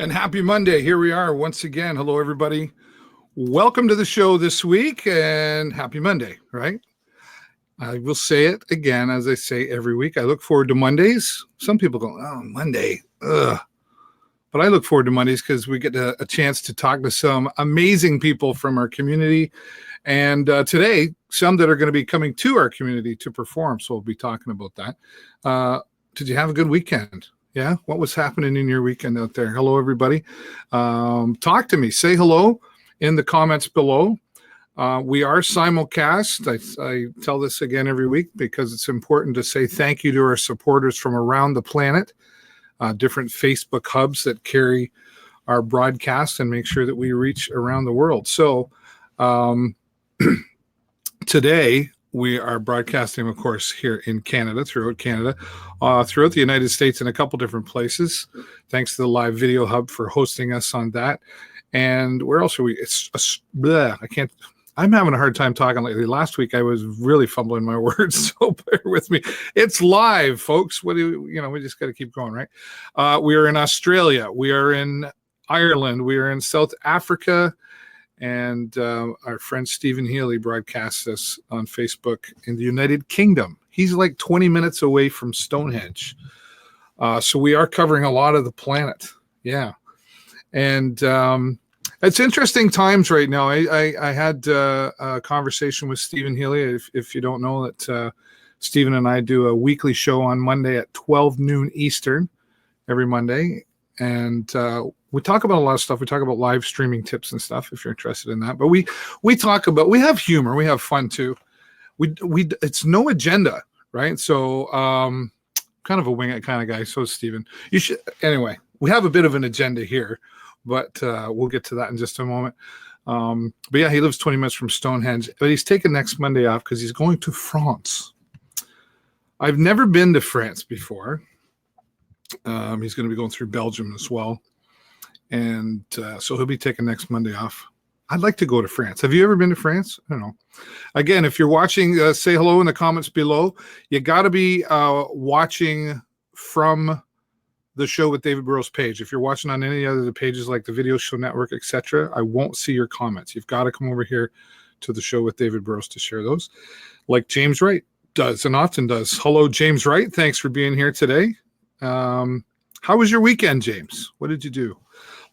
And happy Monday. Here we are once again. Hello, everybody. Welcome to the show this week and happy Monday, right? I will say it again, as I say every week. I look forward to Mondays. Some people go, oh, Monday. Ugh. But I look forward to Mondays because we get a chance to talk to some amazing people from our community. And today, some that are going to be coming to our community to perform. So we'll be talking about that. Did you have a good weekend? Yeah. What was happening in your weekend out there? Hello, everybody. Talk to me. Say hello in the comments below. We are simulcast. I tell this again every week because it's important to say thank you to our supporters from around the planet, different Facebook hubs that carry our broadcast and make sure that we reach around the world. So today, we are broadcasting, of course, here in Canada, throughout Canada, throughout the United States in a couple different places. Thanks to the Live Video Hub for hosting us on that. And where else are we? I'm having a hard time talking lately. Last week, I was really fumbling my words, so bear with me. It's live, folks. We just got to keep going, right? We are in Australia. We are in Ireland. We are in South Africa. And our friend Stephen Healy broadcasts us on Facebook in the United Kingdom. He's like 20 minutes away from Stonehenge. So we are covering a lot of the planet. Yeah. And it's interesting times right now. I had a conversation with Stephen Healy. If you don't know that Stephen and I do a weekly show on Monday at 12 noon Eastern every Monday. And we talk about a lot of stuff. We talk about live streaming tips and stuff if you're interested in that. But we have humor. We have fun too. It's no agenda, right? So kind of a wing it kind of guy. So Stephen, anyway, we have a bit of an agenda here, but we'll get to that in just a moment. But yeah, he lives 20 minutes from Stonehenge, but he's taking next Monday off because he's going to France. I've never been to France before. He's going to be going through Belgium as well. And so he'll be taking next Monday off. I'd like to go to France. Have you ever been to France? I don't know. Again, if you're watching, say hello in the comments below. You got to be watching from the Show with David Burrows page. If you're watching on any other pages like the Video Show Network, etc., I won't see your comments. You've got to come over here to the Show with David Burrows to share those, like James Wright does and often does. Hello, James Wright. Thanks for being here today. How was your weekend, James? What did you do?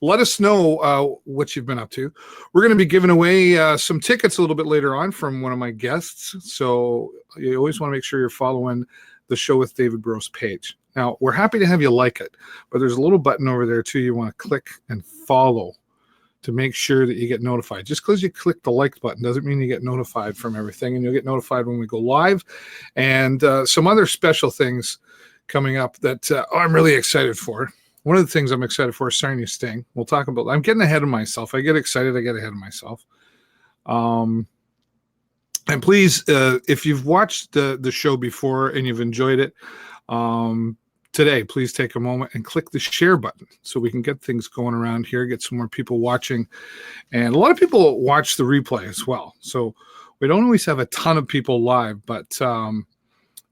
Let us know what you've been up to. We're going to be giving away some tickets a little bit later on from one of my guests. So you always want to make sure you're following the Show with David Burrows page. Now, we're happy to have you like it, but there's a little button over there too you want to click and follow to make sure that you get notified. Just because you click the like button doesn't mean you get notified from everything, and you'll get notified when we go live and some other special things coming up that I'm really excited for. One of the things I'm excited for is Sarnia Sting. We'll talk about that. I'm getting ahead of myself. I get excited. I get ahead of myself. And please, if you've watched the show before and you've enjoyed it, today, please take a moment and click the share button so we can get things going around here, get some more people watching. And a lot of people watch the replay as well. So we don't always have a ton of people live, but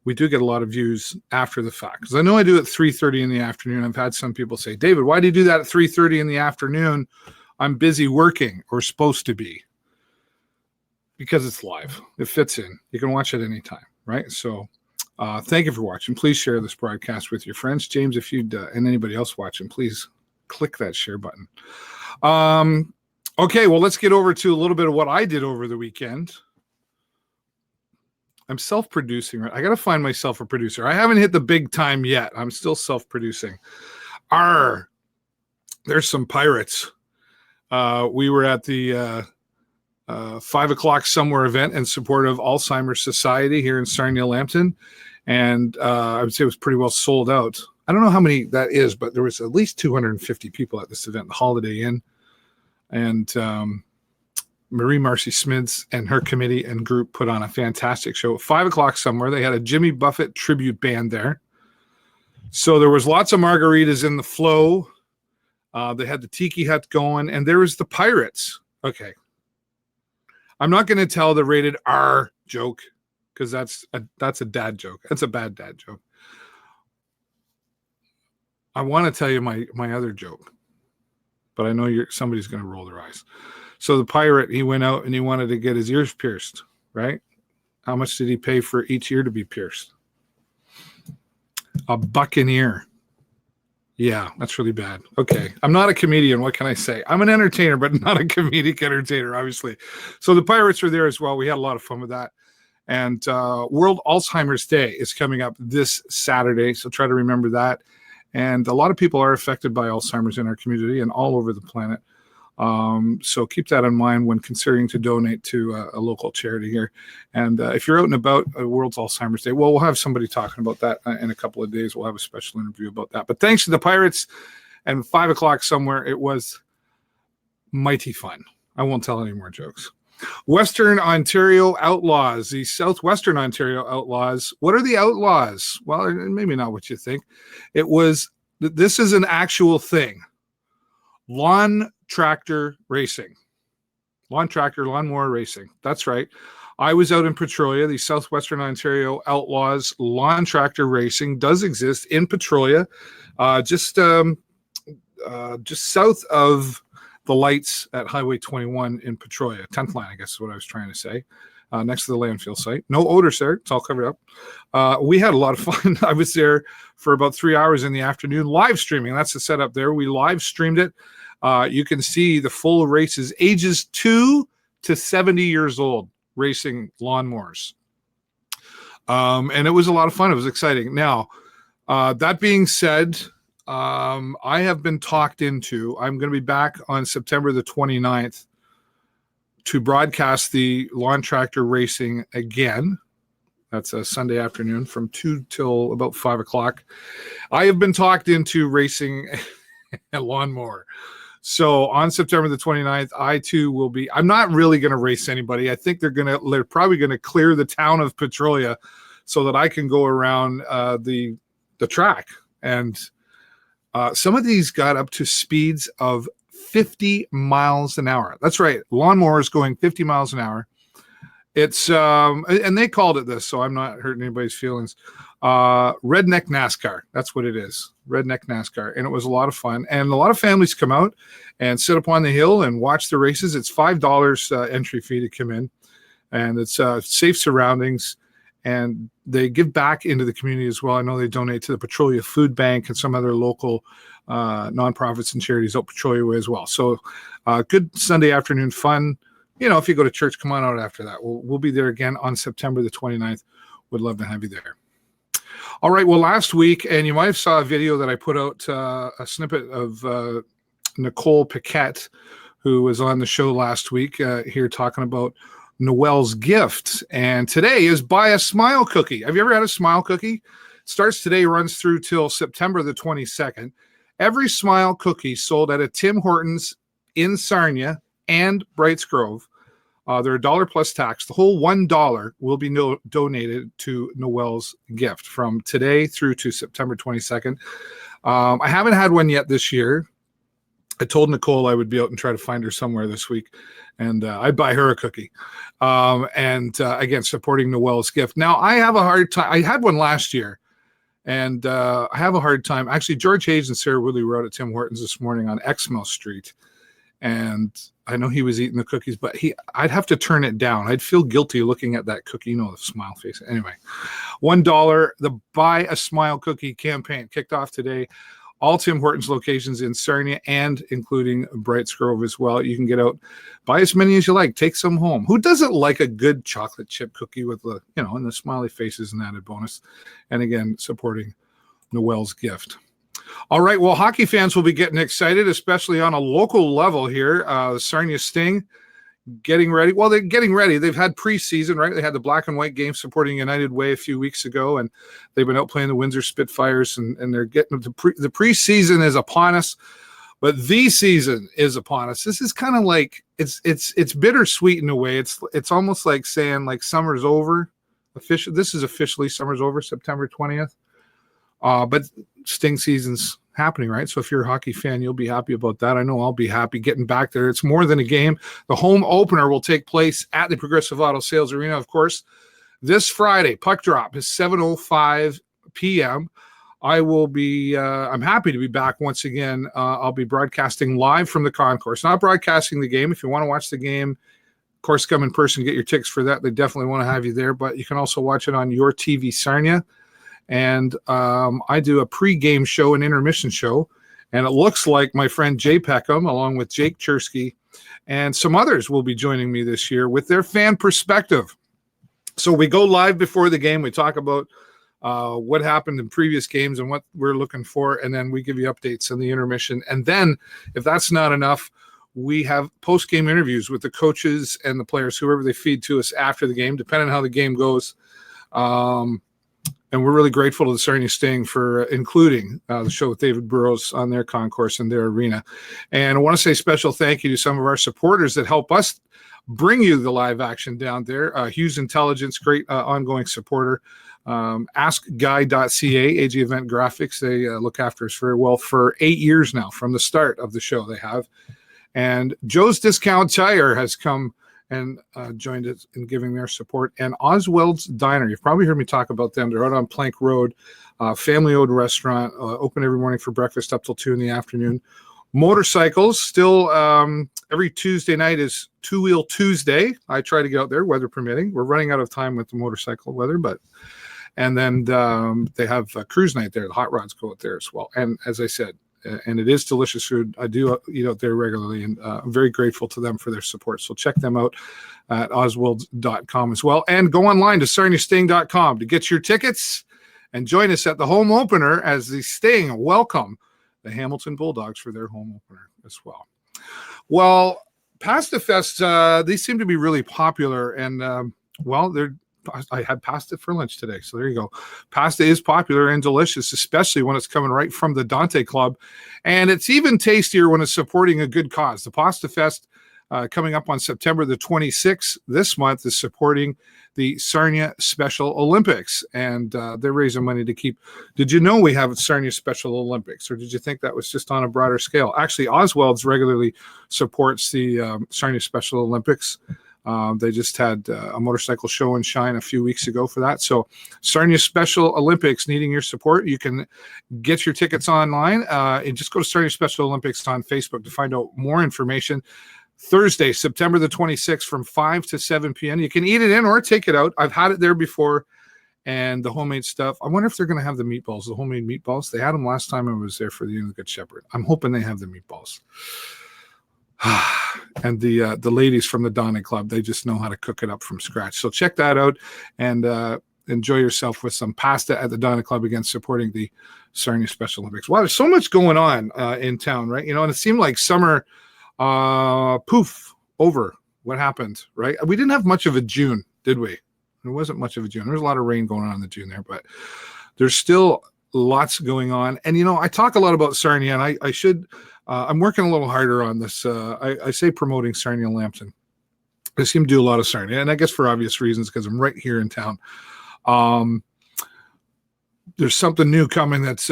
we do get a lot of views after the fact. Because I know I do it at 3:30 in the afternoon. I've had some people say, David, why do you do that at 3:30 in the afternoon? I'm busy working, or supposed to be. Because it's live. It fits in. You can watch it anytime, right? So thank you for watching. Please share this broadcast with your friends. James, if you'd, and anybody else watching, please click that share button. Okay, well, let's get over to a little bit of what I did over the weekend. I'm self-producing, right? I got to find myself a producer. I haven't hit the big time yet. I'm still self-producing. There's some pirates. We were at the 5 o'clock somewhere event in support of Alzheimer's Society here in Sarnia, Lambton. And I would say it was pretty well sold out. I don't know how many that is, but there was at least 250 people at this event, the Holiday Inn. And Marie Marcy Smids and her committee and group put on a fantastic show at 5 o'clock somewhere. They had a Jimmy Buffett tribute band there. So there was lots of margaritas in the flow. They had the tiki hut going, and there was the pirates. Okay. I'm not going to tell the rated R joke because that's a dad joke. That's a bad dad joke. I want to tell you my other joke. but I know somebody's going to roll their eyes. So the pirate, he went out and he wanted to get his ears pierced, right? How much did he pay for each ear to be pierced? $1 an ear. Yeah, that's really bad. Okay. I'm not a comedian. What can I say? I'm an entertainer, but not a comedic entertainer, obviously. So the pirates are there as well. We had a lot of fun with that. And World Alzheimer's Day is coming up this Saturday. So try to remember that. And a lot of people are affected by Alzheimer's in our community and all over the planet. So keep that in mind when considering to donate to a local charity here. And if you're out and about World's Alzheimer's Day, well, we'll have somebody talking about that in a couple of days. We'll have a special interview about that. But thanks to the Pirates and 5 o'clock somewhere, it was mighty fun. I won't tell any more jokes. Western Ontario Outlaws, the Southwestern Ontario Outlaws. What are the Outlaws? Well, maybe not what you think. This is an actual thing. Lawn tractor racing. Lawnmower racing. That's right. I was out in Petrolia. The Southwestern Ontario Outlaws lawn tractor racing does exist in Petrolia, just south of the lights at Highway 21 in Petrolia. 10th line, I guess is what I was trying to say. Next to the landfill site. No odors there. It's all covered up. We had a lot of fun. I was there for about 3 hours in the afternoon, live streaming. That's the setup there. We live streamed it. You can see the full races, ages 2 to 70 years old, racing lawnmowers. And it was a lot of fun. It was exciting. Now, that being said, I have been talked into, I'm going to be back on September the 29th to broadcast the lawn tractor racing again. That's a Sunday afternoon from 2 till about 5 o'clock. I have been talked into racing a lawnmower. So on September the 29th, I too will be. I'm not really going to race anybody. I think they're probably going to clear the town of Petrolia so that I can go around the track. And some of these got up to speeds of 50 miles an hour. That's right. Lawnmowers going 50 miles an hour. It's and they called it this, so I'm not hurting anybody's feelings. Redneck NASCAR. That's what it is. Redneck NASCAR. And it was a lot of fun. And a lot of families come out and sit up on the hill and watch the races. It's $5 entry fee to come in. And it's safe surroundings. And they give back into the community as well. I know they donate to the Petrolia Food Bank and some other local nonprofits and charities out Petrolia way as well. So good Sunday afternoon fun. You know, if you go to church, come on out after that. We'll be there again on September the 29th. Would love to have you there. All right. Well, last week, and you might have saw a video that I put out, a snippet of Nicole Paquette, who was on the show last week here talking about Noel's gift. And today is Buy a Smile Cookie. Have you ever had a smile cookie? It starts today, runs through till September the 22nd. Every smile cookie sold at a Tim Hortons in Sarnia and Brights Grove. They're $1 plus tax. The whole $1 will be donated to Noel's gift from today through to September 22nd. I haven't had one yet this year. I told Nicole I would be out and try to find her somewhere this week, and I'd buy her a cookie. Again, supporting Noel's gift. Now, I have a hard time. I had one last year, and I have a hard time. Actually, George Hayes and Sarah Woodley were out at Tim Hortons this morning on Exmouth Street, and I know he was eating the cookies, but I'd have to turn it down. I'd feel guilty looking at that cookie, you know, the smile face. Anyway, $1, the Buy a Smile Cookie campaign kicked off today. All Tim Hortons locations in Sarnia and including Brights Grove as well. You can get out, buy as many as you like, take some home. Who doesn't like a good chocolate chip cookie with the, you know, and the smiley face is an added bonus. And again, supporting Noel's gift. All right, well, hockey fans will be getting excited, especially on a local level here. The Sarnia Sting getting ready. Well, they're getting ready. They've had preseason, right? They had the black and white game supporting United Way a few weeks ago, and they've been out playing the Windsor Spitfires, and they're getting the preseason is upon us, but the season is upon us. This is kind of like it's bittersweet in a way. It's almost like saying like summer's over. This is officially summer's over, September 20th. But Sting season's happening, right? So if you're a hockey fan, you'll be happy about that. I know I'll be happy getting back there. It's more than a game. The home opener will take place at the Progressive Auto Sales Arena, of course, this Friday. Puck drop is 7:05 p.m. I will be, I'm happy to be back once again. I'll be broadcasting live from the concourse, not broadcasting the game. If you want to watch the game, of course, come in person, get your tickets for that. They definitely want to have you there, but you can also watch it on your TV Sarnia. And I do a pre-game show, an intermission show, and it looks like my friend Jay Peckham, along with Jake Chersky, and some others will be joining me this year with their fan perspective. So we go live before the game. We talk about what happened in previous games and what we're looking for, and then we give you updates on the intermission. And then, if that's not enough, we have post-game interviews with the coaches and the players, whoever they feed to us after the game, depending on how the game goes. And we're really grateful to the Sarnia Sting for including the show with David Burrows on their concourse and their arena. And I want to say special thank you to some of our supporters that help us bring you the live action down there. Hughes Intelligence, great ongoing supporter. AskGuy.ca, AG Event Graphics. They look after us very well for 8 years now from the start of the show they have. And Joe's Discount Tire has come and joined us in giving their support. And Oswald's Diner. You've probably heard me talk about them. They're out on Plank Road, family-owned restaurant, open every morning for breakfast up till 2 in the afternoon. Motorcycles, still every Tuesday night is Two Wheel Tuesday. I try to get out there, weather permitting. We're running out of time with the motorcycle weather, but and then they have a cruise night there. The hot rods go out there as well. And as I said, and it is delicious food. I do eat out there regularly, and I'm very grateful to them for their support. So check them out at oswalds.com as well. And go online to sarniasting.com to get your tickets and join us at the home opener as the Sting welcome the Hamilton Bulldogs for their home opener as well. Well, Pasta Fest, these seem to be really popular, and I had pasta for lunch today, so there you go. Pasta is popular and delicious, especially when it's coming right from the Dante Club, and it's even tastier when it's supporting a good cause. The Pasta Fest coming up on September the 26th this month is supporting the Sarnia Special Olympics, and they're raising money to keep. Did you know we have Sarnia Special Olympics, or did you think that was just on a broader scale? Actually, Oswald's regularly supports the Sarnia Special Olympics. They just had a motorcycle show and shine a few weeks ago for that. So Sarnia Special Olympics needing your support. You can get your tickets online and just go to Sarnia Special Olympics on Facebook to find out more information. Thursday, September the 26th from 5 to 7 p.m. You can eat it in or take it out. I've had it there before, and the homemade stuff. I wonder if they're going to have the meatballs, the homemade meatballs. They had them last time I was there for the Inn of the Good Shepherd. I'm hoping they have the meatballs. And the ladies from the Donning Club, they just know how to cook it up from scratch. So check that out and enjoy yourself with some pasta at the Donning Club, again, supporting the Sarnia Special Olympics. Wow, there's so much going on in town, right? You know, and it seemed like summer, poof, over. What happened, right? We didn't have much of a June, did we? There wasn't much of a June. There was a lot of rain going on in the June there, but there's still lots going on. And, you know, I talk a lot about Sarnia, and I should – I'm working a little harder on this. I say promoting Sarnia Lambton. I seem to do a lot of Sarnia, and I guess for obvious reasons because I'm right here in town. There's something new coming that's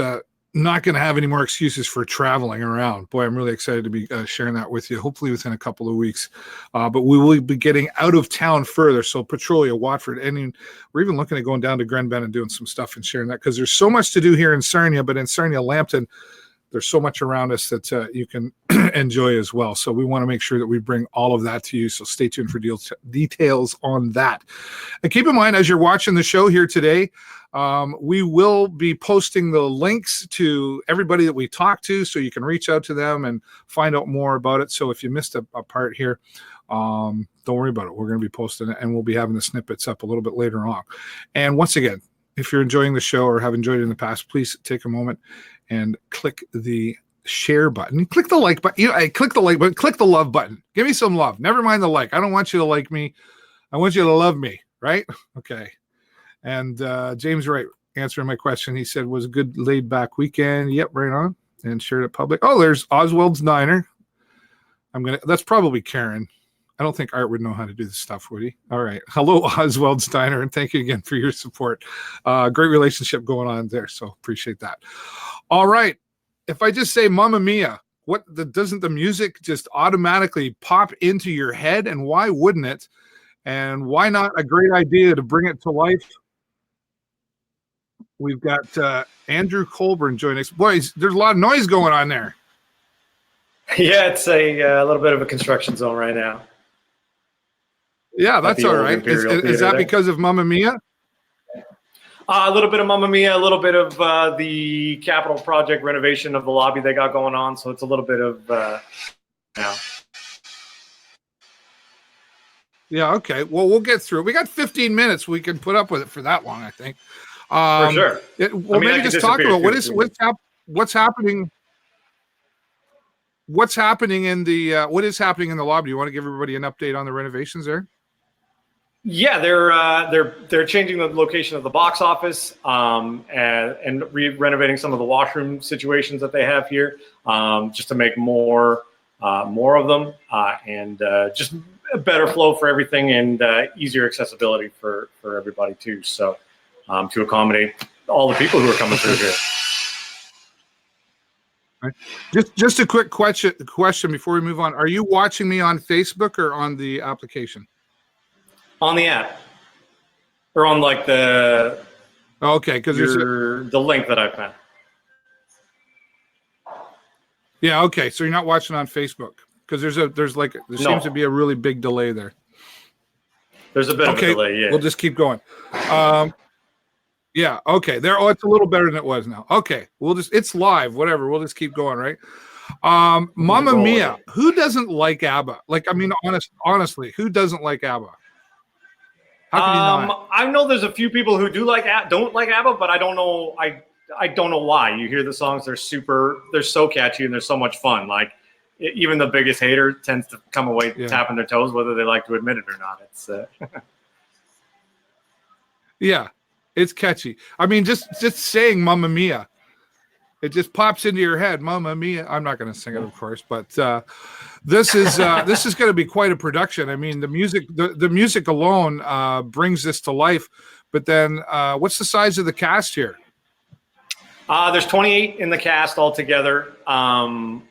not going to have any more excuses for traveling around. Boy, I'm really excited to be sharing that with you, hopefully within a couple of weeks. But we will be getting out of town further. So Petrolia, Watford, and we're even looking at going down to Grenben and doing some stuff and sharing that because there's so much to do here in Sarnia, but in Sarnia Lambton, there's so much around us that you can enjoy as well. So we want to make sure that we bring all of that to you. So stay tuned for details on that. And keep in mind, as you're watching the show here today, we will be posting the links to everybody that we talk to so you can reach out to them and find out more about it. So if you missed a part here, don't worry about it. We're going to be posting it, and we'll be having the snippets up a little bit later on. And once again, if you're enjoying the show or have enjoyed it in the past, please take a moment and click the share button. Click the like button. Click the like button. Click the love button. Give me some love. Never mind the like. I don't want you to like me. I want you to love me, right? Okay. And James Wright answering my question. He said, was a good laid back weekend. Yep, right on. And shared it public. Oh, there's Oswald's Diner. That's probably Karen. I don't think Art would know how to do this stuff, would he? All right. Hello, Oswald's Diner, and thank you again for your support. Great relationship going on there, so appreciate that. All right. If I just say Mamma Mia, doesn't the music just automatically pop into your head, and why wouldn't it? And why not a great idea to bring it to life? We've got Andrew Colborne joining us. Boys, there's a lot of noise going on there. Yeah, it's a little bit of a construction zone right now. Yeah, that's all right. Is that because of Mamma Mia? A little bit of Mamma Mia, a little bit of the capital project renovation of the lobby they got going on. So it's a little bit of now. Yeah, okay. Well, we'll get through it. We got 15 minutes. We can put up with it for that long, I think. For sure. Maybe just talk about what's happening. What's happening in the what is happening in the lobby? Do you want to give everybody an update on the renovations there? Yeah, they're changing the location of the box office and renovating some of the washroom situations that they have here, just to make more of them and just a better flow for everything and easier accessibility for everybody too. So to accommodate all the people who are coming through here. Right. Just a quick question before we move on. Are you watching me on Facebook or on the application? On the app, or on like the because there's the link that I found. Yeah, okay. So you're not watching on Facebook because there seems to be a really big delay there. There's a bit of a delay. Yeah, we'll just keep going. Yeah, okay. It's a little better than it was now. Okay, it's live. Whatever. We'll just keep going, right? Mamma Mia. Who doesn't like ABBA? Like, I mean, honestly, who doesn't like ABBA? How can you not? I know there's a few people who don't like ABBA, but I don't know. I don't know why. You hear the songs; they're so catchy and they're so much fun. Like even the biggest hater tends to come away tapping their toes, whether they like to admit it or not. It's yeah, it's catchy. I mean, just saying "Mamma Mia," it just pops into your head. "Mamma Mia." I'm not going to sing it, of course, but this is going to be quite a production. I mean, the music alone brings this to life. But then, what's the size of the cast here? There's 28 in the cast altogether, and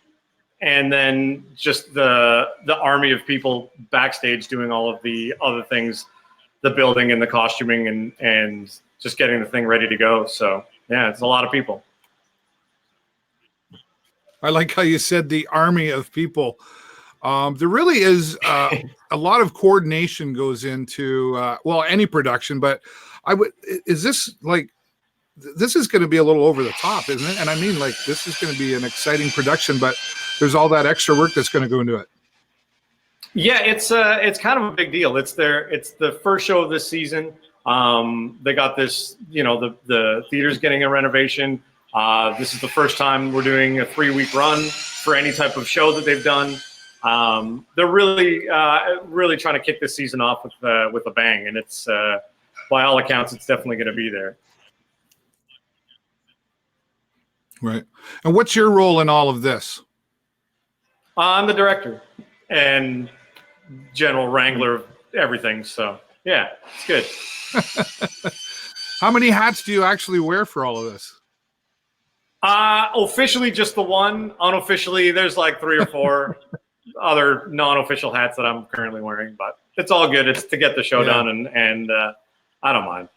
then just the army of people backstage doing all of the other things, the building and the costuming and just getting the thing ready to go. So yeah, it's a lot of people. I like how you said the army of people. There really is a lot of coordination goes into any production, but this is going to be a little over the top, isn't it? And I mean, like, this is going to be an exciting production, but there's all that extra work that's going to go into it. Yeah, it's kind of a big deal. It's the first show of this season. They got this, the theater's getting a renovation. This is the first time we're doing a 3-week run for any type of show that they've done. They're really trying to kick this season off with a bang, and it's by all accounts, it's definitely going to be there. Right. And what's your role in all of this? I'm the director and general wrangler of everything. So yeah, it's good. How many hats do you actually wear for all of this? Officially just the one. Unofficially, there's like 3 or 4 other non-official hats that I'm currently wearing, but it's all good. It's to get the show done, and I don't mind.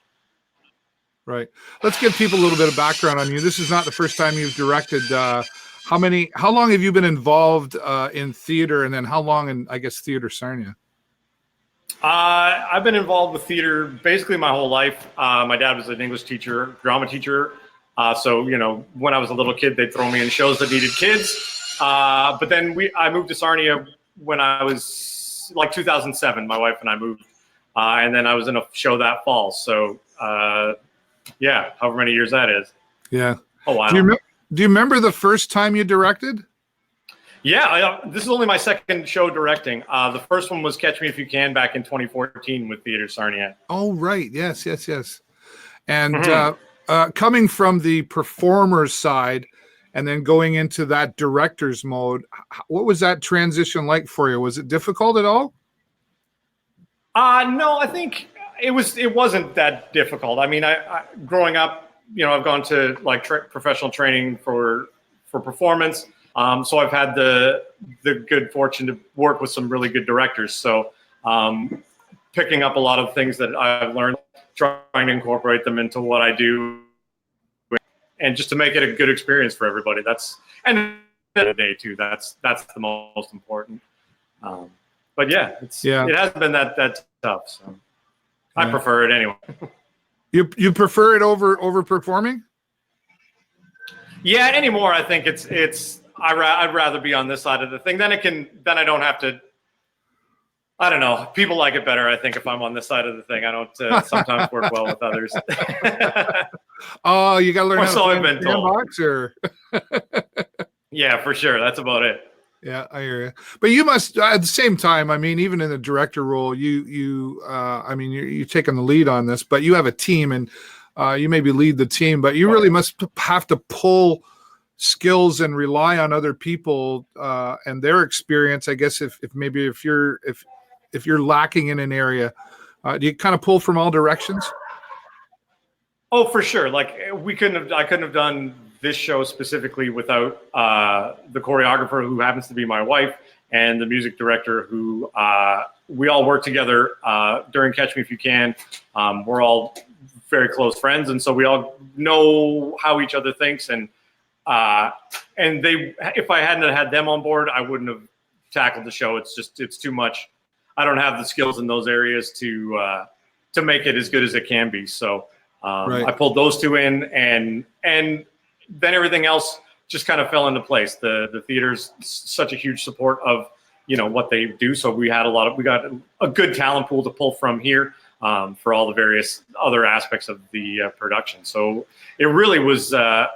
Right. Let's give people a little bit of background on you. This is not the first time you've directed. How long have you been involved in theater, and then how long in, I guess, Theater Sarnia? I've been involved with theater basically my whole life. My dad was an English teacher, drama teacher. So, when I was a little kid, they'd throw me in shows that needed kids. But then I moved to Sarnia when I was like 2007. My wife and I moved. And then I was in a show that fall. So, however many years that is. Yeah. Oh, wow. Do you remember the first time you directed? Yeah, this is only my second show directing. The first one was Catch Me If You Can back in 2014 with Theater Sarnia. Oh, right. Yes. And coming from the performer's side and then going into that director's mode, what was that transition like for you? Was it difficult at all? No, I think it wasn't that difficult. I mean, I growing up, I've gone to like professional training for performance. So I've had the good fortune to work with some really good directors. So picking up a lot of things that I've learned, trying to incorporate them into what I do just to make it a good experience for everybody. And at the end of the day too, that's the most important. But yeah, it hasn't been that tough. So I prefer it anyway. You prefer it over performing? Yeah, anymore. I think I'd rather be on this side of the thing. Then I don't have to. I don't know. People like it better, I think, if I'm on this side of the thing. I don't sometimes work well with others. Oh, you got to learn how so to I've been told. Boxer. Yeah, for sure. That's about it. Yeah, I hear you. But you must, at the same time, I mean, even in the director role, you're taking the lead on this, but you have a team, and you maybe lead the team, but you really must have to pull skills and rely on other people and their experience. I guess if you're lacking in an area, do you kind of pull from all directions? Oh, for sure. Like I couldn't have done this show specifically without the choreographer, who happens to be my wife, and the music director, who we all work together during Catch Me If You Can. We're all very close friends, and so we all know how each other thinks. And if I hadn't had them on board, I wouldn't have tackled the show. It's too much. I don't have the skills in those areas to make it as good as it can be. So I pulled those two in, and then everything else just kind of fell into place. The theater's such a huge support of what they do. So we got a good talent pool to pull from here for all the various other aspects of the production. So it really was an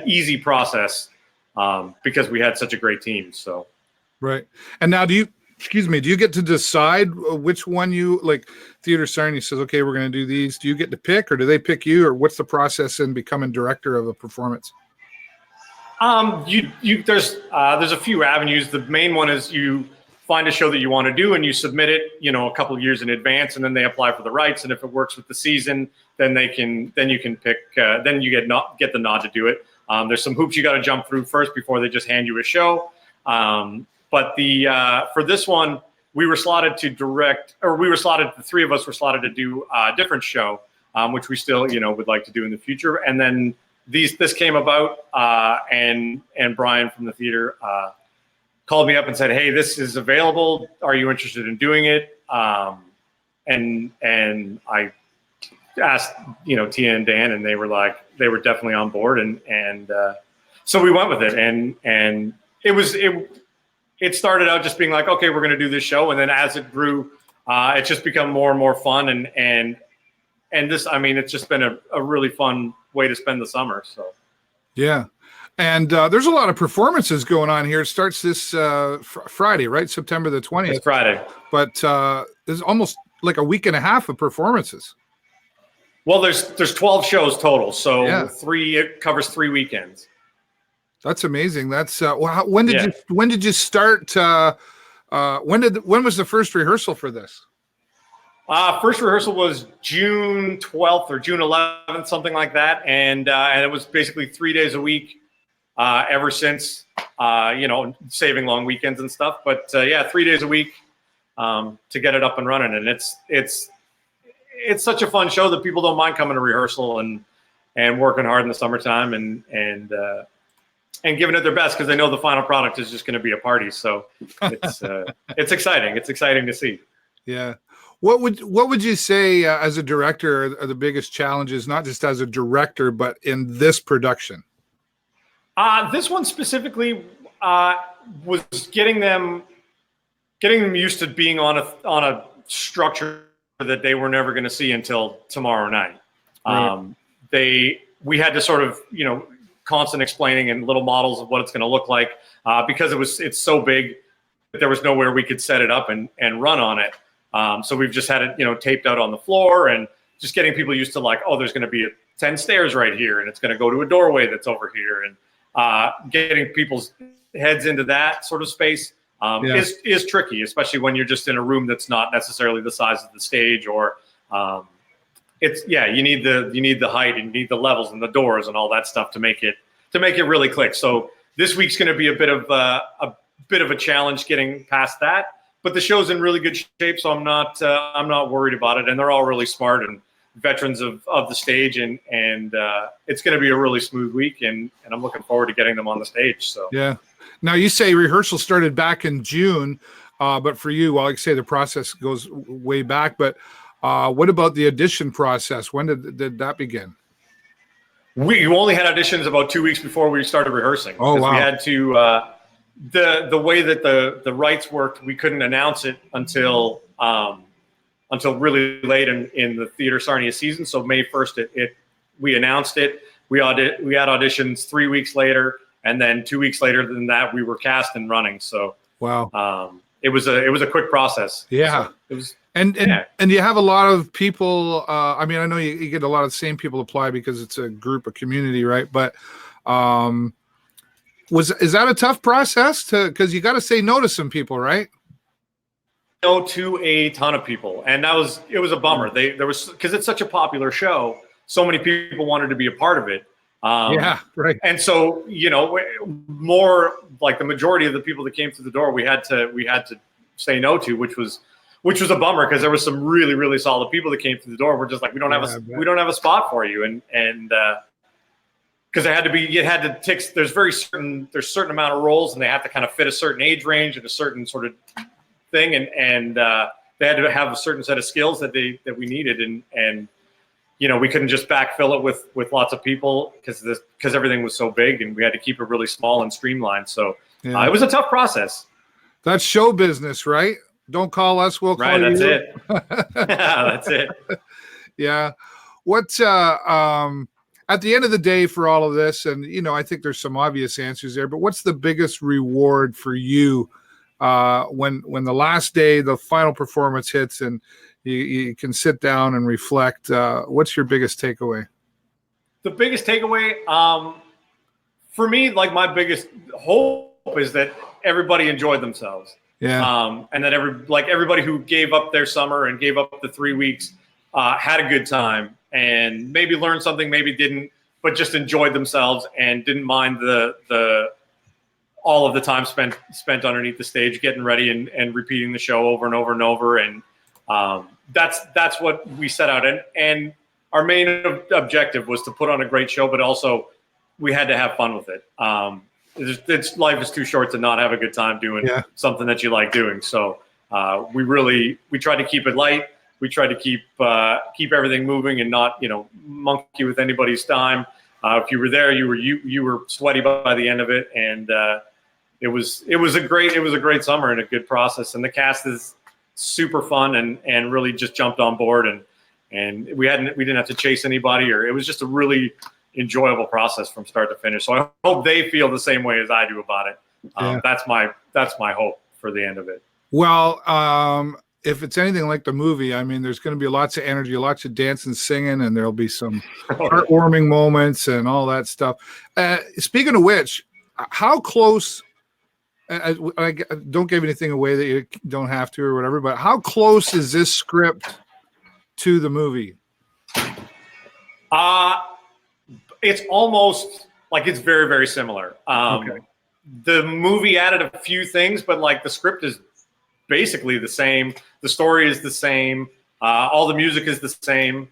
easy process because we had such a great team. So right. And now do you get to decide which one you like? Theater Sarnia says, okay, we're going to do these. Do you get to pick, or do they pick you, or what's the process in becoming director of a performance? There's a few avenues. The main one is you find a show that you want to do and you submit it, a couple of years in advance, and then they apply for the rights. And if it works with the season, then you can pick, then you get the nod to do it. There's some hoops you got to jump through first before they just hand you a show. But for this one, we were slotted to direct, or the three of us were slotted to do a different show, which we still, would like to do in the future. And then this came about, and Brian from the theater called me up and said, "Hey, this is available. Are you interested in doing it?" And I asked, Tia and Dan, and they were definitely on board, and so we went with it, and it started out just being like, okay, we're going to do this show. And then as it grew, it's just become more and more fun. And this, it's just been a really fun way to spend the summer. So, yeah. And there's a lot of performances going on here. It starts this Friday, right? September the 20th. It's Friday. But there's almost like a week and a half of performances. Well, there's 12 shows total. So it covers 3 weekends. That's amazing. That's when did you start? When was the first rehearsal for this? First rehearsal was June 12th or June 11th, something like that, and it was basically 3 days a week ever since. Saving long weekends and stuff, but 3 days a week to get it up and running, and it's such a fun show that people don't mind coming to rehearsal and working hard in the summertime and giving it their best because they know the final product is just going to be a party. So it's exciting. It's exciting to see. Yeah. What would you say as a director are the biggest challenges, not just as a director, but in this production? This one specifically was getting them used to being on a structure that they were never going to see until tomorrow night. Right. We had to sort of, constant explaining and little models of what it's going to look like because it's so big that there was nowhere we could set it up and run on it. So we've just had it, taped out on the floor and just getting people used to there's going to be 10 stairs right here and it's going to go to a doorway that's over here, and getting people's heads into that sort of space is tricky, especially when you're just in a room that's not necessarily the size of the stage or you need the height and you need the levels and the doors and all that stuff to make it really click. So this week's going to be a bit of a challenge getting past that, but the show's in really good shape, so I'm not worried about it. And they're all really smart, and veterans of the stage, and it's going to be a really smooth week, and I'm looking forward to getting them on the stage. So yeah. Now you say rehearsal started back in June, but for you, well, like I say, the process goes way back. But what about the audition process? When did that begin? We only had auditions about 2 weeks before we started rehearsing. Oh, wow. We had to the way that the rights worked, we couldn't announce it until really late in the Theater Sarnia season. So May 1st, we announced it. We had auditions 3 weeks later, and then 2 weeks later than that, we were cast and running. So wow, it was a quick process. Yeah, so it was. And you have a lot of people. I mean, I know you get a lot of the same people apply because it's a group, a community, right? But is that a tough process because you got to say no to some people, right? No to a ton of people, and it was a bummer. There was, because it's such a popular show, so many people wanted to be a part of it. Yeah, right. And so, more like the majority of the people that came through the door, we had to say no to, which was a bummer, because there was some really, really solid people that came through the door. We're just like, we don't have a spot for you, and because it had to tick. There's certain amount of roles, and they have to kind of fit a certain age range and a certain sort of thing, and they had to have a certain set of skills that we needed, and we couldn't just backfill it with lots of people because everything was so big, and we had to keep it really small and streamlined. So it was a tough process. That's show business, right? Don't call us, we'll call you. Right, that's it. That's it. Yeah. What's at the end of the day for all of this, and I think there's some obvious answers there, but what's the biggest reward for you when the last day, the final performance hits, and you can sit down and reflect? What's your biggest takeaway? The biggest takeaway, for me, like my biggest hope is that everybody enjoyed themselves. Yeah. And that everybody who gave up their summer and gave up the 3 weeks had a good time, and maybe learned something, maybe didn't, but just enjoyed themselves and didn't mind the all of the time spent underneath the stage getting ready and repeating the show over and over and over. And that's what we set out. And our main objective was to put on a great show, but also we had to have fun with it. Life is too short to not have a good time doing something that you like doing. So we tried to keep it light. We tried to keep everything moving and not monkey with anybody's time. If you were there, you were sweaty by the end of it, and it was a great summer and a good process. And the cast is super fun and really just jumped on board, and we didn't have to chase anybody, or it was just a really enjoyable process from start to finish. So I hope they feel the same way as I do about it. That's my hope for the end of it. Well, if it's anything like the movie, I mean, there's going to be lots of energy, lots of dancing, singing, and there'll be some heartwarming moments and all that stuff. Speaking of which, how close? I don't give anything away that you don't have to or whatever, but how close is this script to the movie? It's almost like it's very, very similar. Okay. The movie added a few things, but like the script is basically the same. The story is the same. All the music is the same.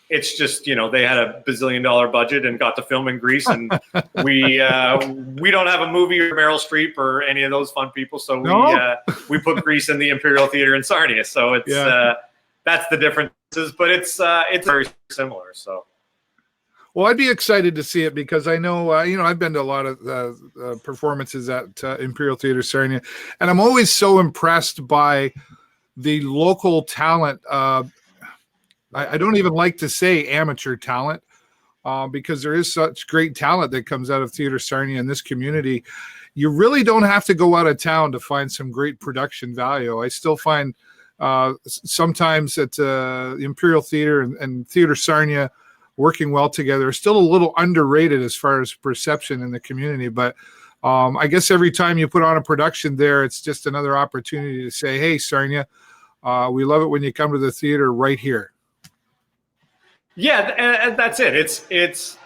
It's just, they had a bazillion-dollar budget and got to film in Greece, and we don't have a movie or Meryl Streep or any of those fun people, so we put Greece in the Imperial Theater in Sarnia. So it's that's the differences, but it's very similar. So. Well, I'd be excited to see it because I know, I've been to a lot of performances at Imperial Theater Sarnia, and I'm always so impressed by the local talent. I don't even like to say amateur talent because there is such great talent that comes out of Theater Sarnia in this community. You really don't have to go out of town to find some great production value. I still find sometimes at the Imperial Theater and Theater Sarnia working well together, still a little underrated as far as perception in the community. But I guess every time you put on a production there, it's just another opportunity to say, hey, Sarnia, we love it when you come to the theater right here. Yeah, and that's it. It's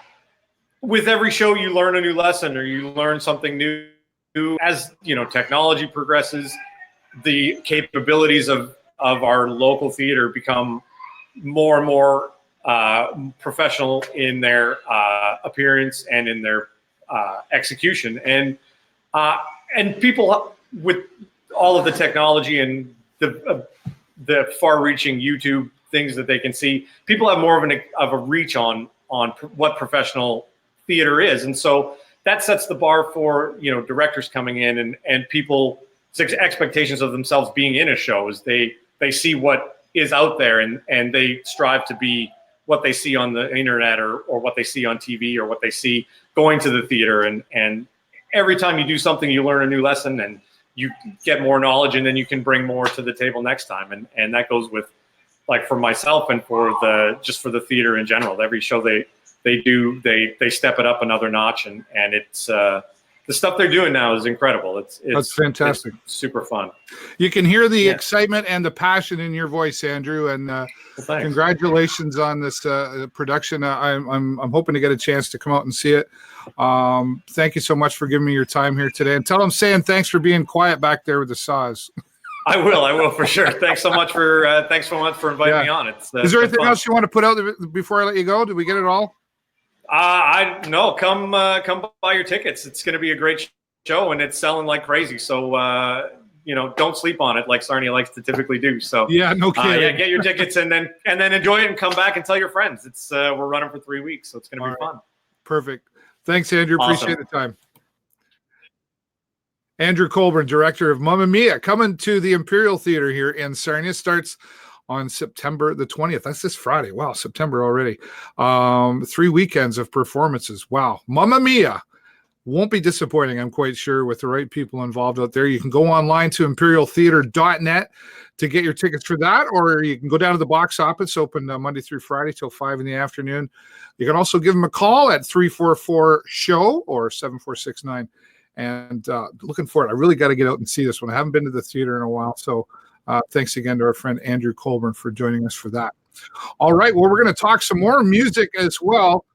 with every show you learn a new lesson or you learn something new. As technology progresses, the capabilities of our local theater become more and more professional in their appearance and in their execution. And people, with all of the technology and the far-reaching YouTube things that they can see, people have more of a reach on what professional theater is. And so that sets the bar for, directors coming in and people's expectations of themselves being in a show is they see what is out there and they strive to be what they see on the internet or what they see on TV or what they see going to the theater. And every time you do something, you learn a new lesson and you get more knowledge, and then you can bring more to the table next time. And that goes with, like, for myself and for the theater in general. Every show they step it up another notch, and it's the stuff they're doing now is incredible. That's fantastic. It's super fun. You can hear the excitement and the passion in your voice, Andrew. And congratulations on this production. I'm hoping to get a chance to come out and see it. Thank you so much for giving me your time here today. And tell them saying thanks for being quiet back there with the saws. I will for sure. Thanks so much for inviting me on. Is there anything else you want to put out there before I let you go? Did we get it all? No, come buy your tickets. It's going to be a great show, and it's selling like crazy. So, don't sleep on it like Sarnia likes to typically do. So yeah, no kidding. Get your tickets and then enjoy it and come back and tell your friends. It's we're running for 3 weeks, so it's going to be fun. Perfect. Thanks, Andrew. Awesome. Appreciate the time. Andrew Colborne, director of Mamma Mia, coming to the Imperial Theater here in Sarnia. Starts on September the 20th. That's this Friday. Wow, September already. 3 weekends of performances. Wow. Mamma Mia. Won't be disappointing, I'm quite sure, with the right people involved out there. You can go online to imperialtheater.net to get your tickets for that, or you can go down to the box office, open Monday through Friday till 5 in the afternoon. You can also give them a call at 344-SHOW or 7469. And looking forward. I really got to get out and see this one. I haven't been to the theater in a while, so thanks again to our friend Andrew Colborne for joining us for that. All right, well, we're going to talk some more music as well.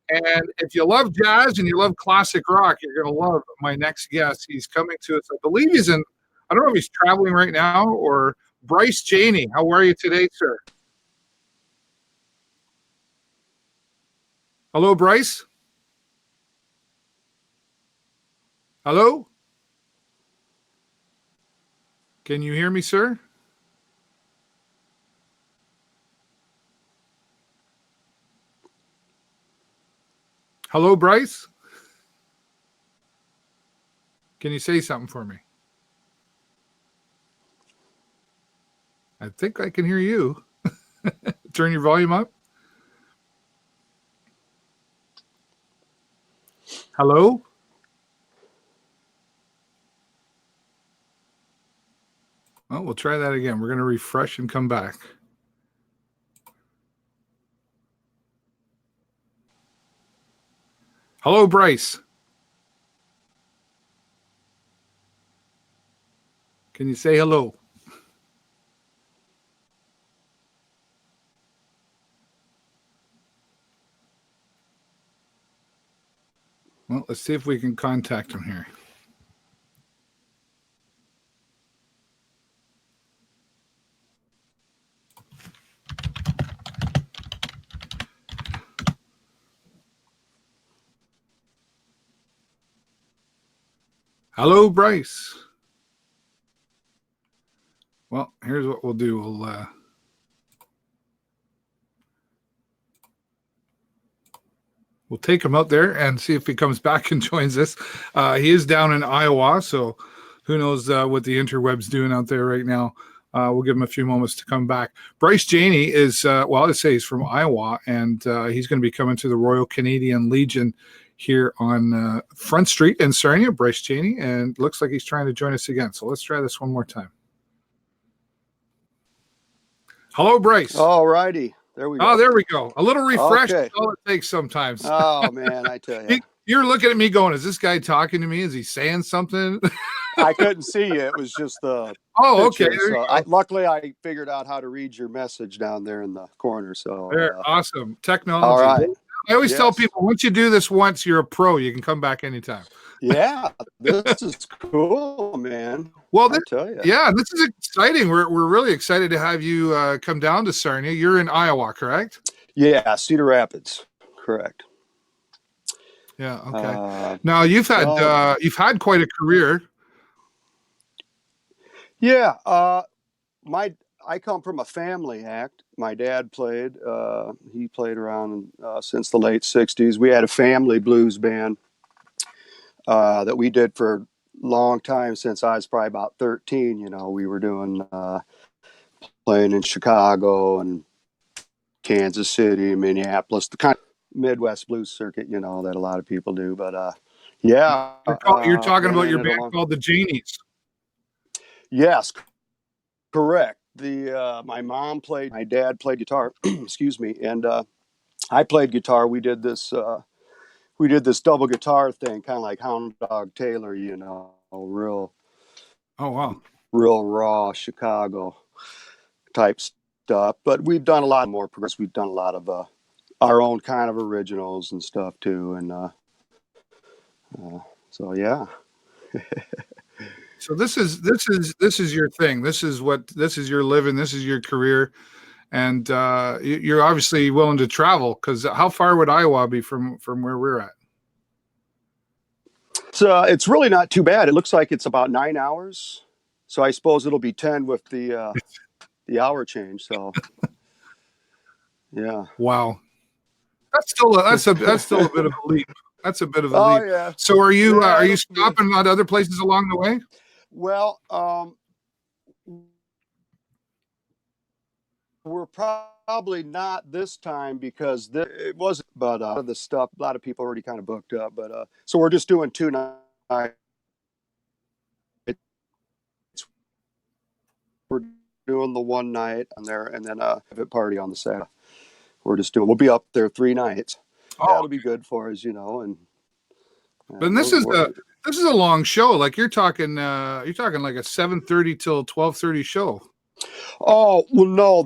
And if you love jazz and you love classic rock, you're going to love my next guest. He's coming to us. I believe he's in, I don't know if he's traveling right now, or Bryce Janey. How are you today, sir? Hello, Bryce? Hello? Can you hear me, sir? Hello, Bryce? Can you say something for me? I think I can hear you. Turn your volume up. Hello? Oh, we'll try that again. We're going to refresh and come back. Hello, Bryce. Can you say hello? Well, let's see if we can contact him here. Hello, Bryce. Well, here's what we'll do. We'll take him out there and see if he comes back and joins us. He is down in Iowa, so who knows what the interweb's doing out there right now. We'll give him a few moments to come back. Bryce Janey is, let's say he's from Iowa, and he's going to be coming to the Royal Canadian Legion here on Front Street in Sarnia. Bryce Janey, and looks like he's trying to join us again. So let's try this one more time. Hello, Bryce. All righty. There we go. Oh, there we go. A little refresh Okay. is all it takes sometimes. Oh, man, I tell you. You're looking at me going, is this guy talking to me? Is he saying something? I couldn't see you. It was just the okay. So luckily, I figured out how to read your message down there in the corner. So awesome. Technology. All right. I always tell people, once you do this once, you're a pro. You can come back anytime. Yeah, this is cool, man. Well, I tell you. yeah, this is exciting. We're really excited to have you come down to Sarnia. You're in Iowa, correct? Yeah, Cedar Rapids, correct. Yeah. Okay. Now you've had quite a career. Yeah, my I come from a family act. My dad played. He played around since the late '60s. We had a family blues band that we did for a long time since I was probably about 13. We were doing playing in Chicago and Kansas City, Minneapolis, the kind of Midwest blues circuit, that a lot of people do. But yeah, You're talking been about in your it a band long. called the Janeys. Yes, correct. My mom played, my dad played guitar. Excuse me, and I played guitar. We did this double guitar thing, kind of like Hound Dog Taylor, real Oh wow. real raw Chicago type stuff. But we've done a lot more progress. We've done a lot of our own kind of originals and stuff too. And so yeah. So this is your thing. This is your living. This is your career, and you're obviously willing to travel. Because how far would Iowa be from where we're at? It's really not too bad. It looks like it's about 9 hours. So I suppose it'll be 10 with the hour change. So yeah. Wow, that's still a bit of a leap. That's a bit of a Oh leap. yeah. So are you Yeah, stopping at other places along the way? Well, we're probably not this time because it wasn't. But the stuff, a lot of people already kind of booked up. But so we're just doing 2 nights. We're doing the one night on there, and then a private party on the Saturday. We'll be up there 3 nights. Oh, That'll be good for us, and. but this is a long show. Like you're talking like a 7:30 till 12:30 show. Oh well, no.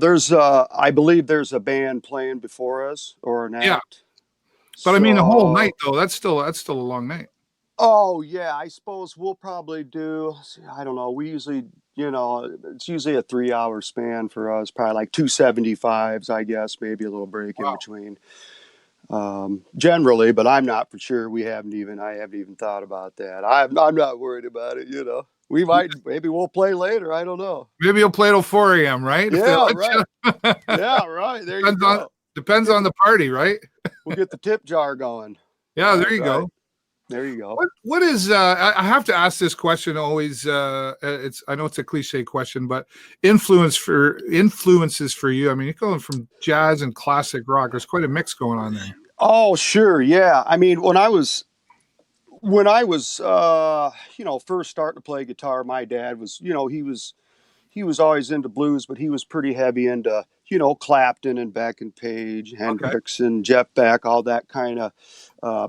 I believe there's a band playing before us or an act. Yeah, but I mean the whole night though. That's still a long night. Oh yeah, I suppose we'll probably do. I don't know. We usually, it's usually a 3-hour span for us. Probably like 275s, I guess. Maybe a little break in between. Generally, but I'm not for sure. I haven't even thought about that. I'm not worried about it. Maybe we'll play later. I don't know. Maybe you'll play till 4 a.m. Right? Yeah, right. Yeah, right. There you go. Depends on the party, right? We'll get the tip jar going. Yeah, there you go. There you go. What is I have to ask this question always. I know it's a cliche question, but influences for you. I mean, you're going from jazz and classic rock. There's quite a mix going on there. Oh, sure. Yeah. I mean, when I was first starting to play guitar, my dad was, he was always into blues, but he was pretty heavy into, Clapton and Beck and Page, Hendrix and Jeff Beck, all that kind of.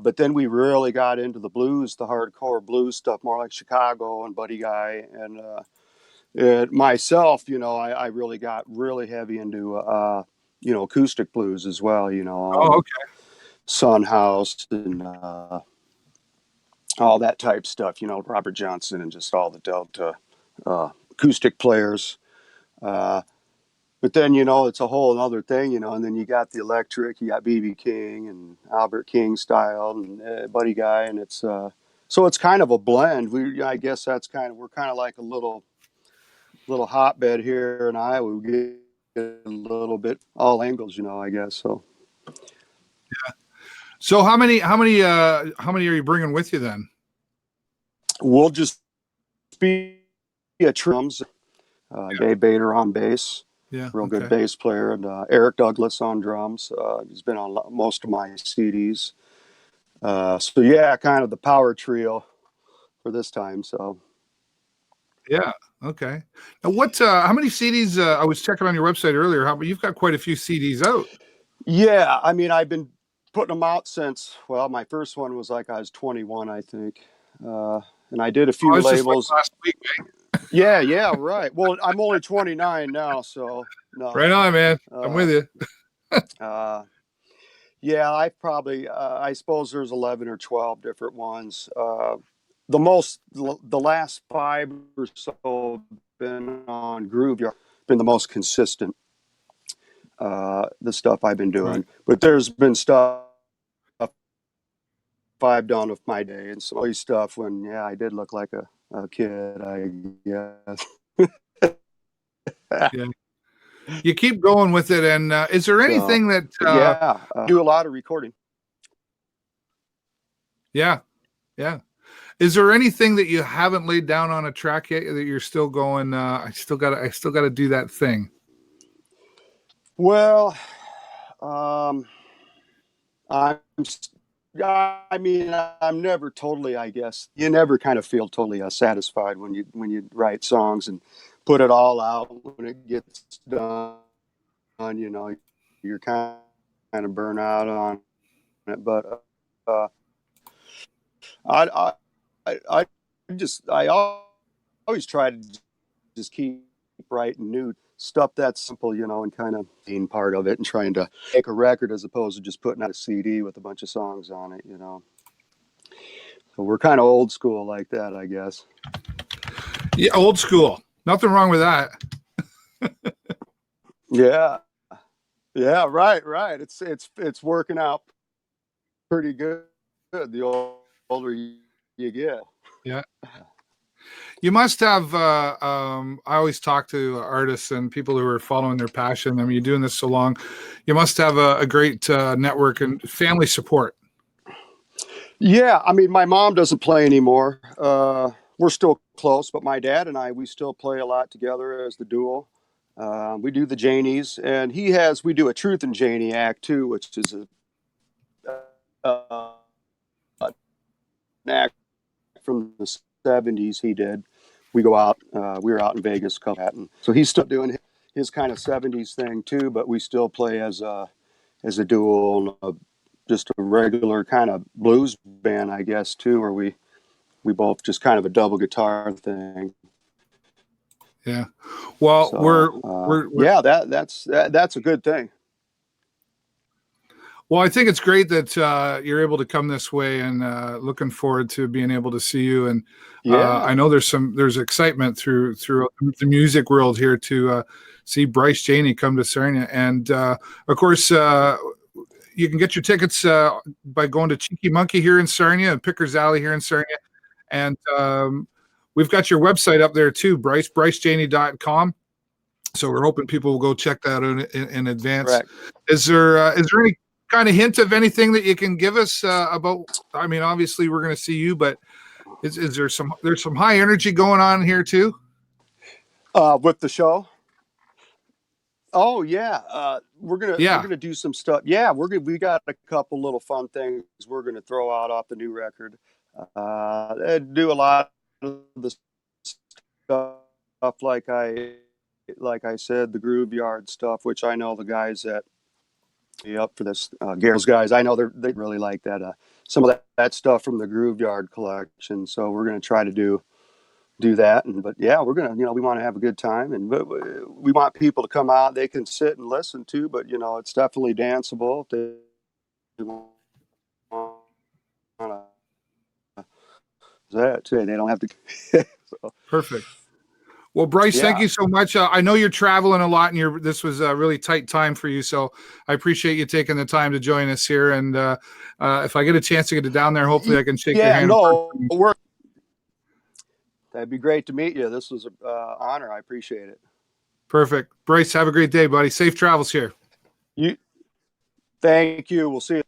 But then we really got into the blues, the hardcore blues stuff, more like Chicago and Buddy Guy. And myself, I really got really heavy into, acoustic blues as well, Oh, okay. Son House and all that type stuff, Robert Johnson and just all the Delta acoustic players. But then, it's a whole other thing, and then you got the electric, you got B.B. King and Albert King style and Buddy Guy. And it's, so it's kind of a blend. I guess we're kind of like a little hotbed here in Iowa. We get a little bit all angles, I guess. So. Yeah. So how many are you bringing with you then? We'll just be at drums. Dave Bader on bass. Yeah, real good bass player, and Eric Douglas on drums. He's been on most of my CDs. So yeah, kind of the power trio for this time. So yeah, okay. Now how many CDs? I was checking on your website earlier. You've got quite a few CDs out. Yeah, I mean, I've been putting them out since, my first one was like I was 21, I think. And I did a few labels. Like last week, right? Yeah, right. Well, I'm only 29 now, so no. Right on, man. I'm with you. Yeah, I probably, I suppose there's 11 or 12 different ones. the last 5 or so been on Groove Yard, been the most consistent, the stuff I've been doing. Right. But there's been stuff I've done with my day and some early stuff when, I did look like a kid, I guess. Yeah. You keep going with it. And is there anything that do a lot of recording. Yeah. Is there anything that you haven't laid down on a track yet that you're still going, I still gotta do that thing? Well, I'm I mean, I'm never totally, I guess, you never kind of feel totally satisfied when you write songs and put it all out. When it gets done, you're kind of burnt out on it. But I always try to just keep writing new stuff that's simple, and kind of being part of it and trying to make a record as opposed to just putting out a CD with a bunch of songs on it, So we're kind of old school like that, I guess. Yeah, old school. Nothing wrong with that. Yeah, right. It's working out pretty good. The older you get. Yeah. You must have, I always talk to artists and people who are following their passion. I mean, you're doing this so long. You must have a great network and family support. Yeah. I mean, my mom doesn't play anymore. We're still close, but my dad and we still play a lot together as the duo. We do the Janeys, and we do a Truth and Janey act too, which is an act from the 70s he did. We go out, we were out in Vegas, and so he's still doing his kind of 70s thing too, but we still play as a duo, just a regular kind of blues band, I guess, too, where we both just kind of a double guitar thing. Yeah. Well, so, we're that's a good thing. Well, I think it's great that you're able to come this way, and looking forward to being able to see you. And I know there's excitement through the music world here to see Bryce Janey come to Sarnia. And of course, you can get your tickets by going to Cheeky Monkey here in Sarnia and Pickers Alley here in Sarnia. And we've got your website up there too, BryceJaney.com. So we're hoping people will go check that out in advance. Correct. Is there any kind of hint of anything that you can give us about? I mean, obviously we're going to see you, but there's some high energy going on here too with the show. Oh yeah, we're gonna do some stuff. Yeah, we got a couple little fun things we're gonna throw out off the new record. Do a lot of the stuff like I said, the Groove Yard stuff, which I know the guys that be up for this. Garrett's guys, I know they really like that. Some of that stuff from the Groove Yard collection. So we're gonna try to do that. But yeah, we're gonna, we want to have a good time, and we want people to come out. They can sit and listen too, but it's definitely danceable. If they want that too, they don't have to. So. Perfect. Well, Bryce, thank you so much. I know you're traveling a lot, and this was a really tight time for you, so I appreciate you taking the time to join us here. And if I get a chance to get down there, hopefully I can shake your hand. That'd be great to meet you. This was an honor. I appreciate it. Perfect. Bryce, have a great day, buddy. Safe travels here. Thank you. We'll see you.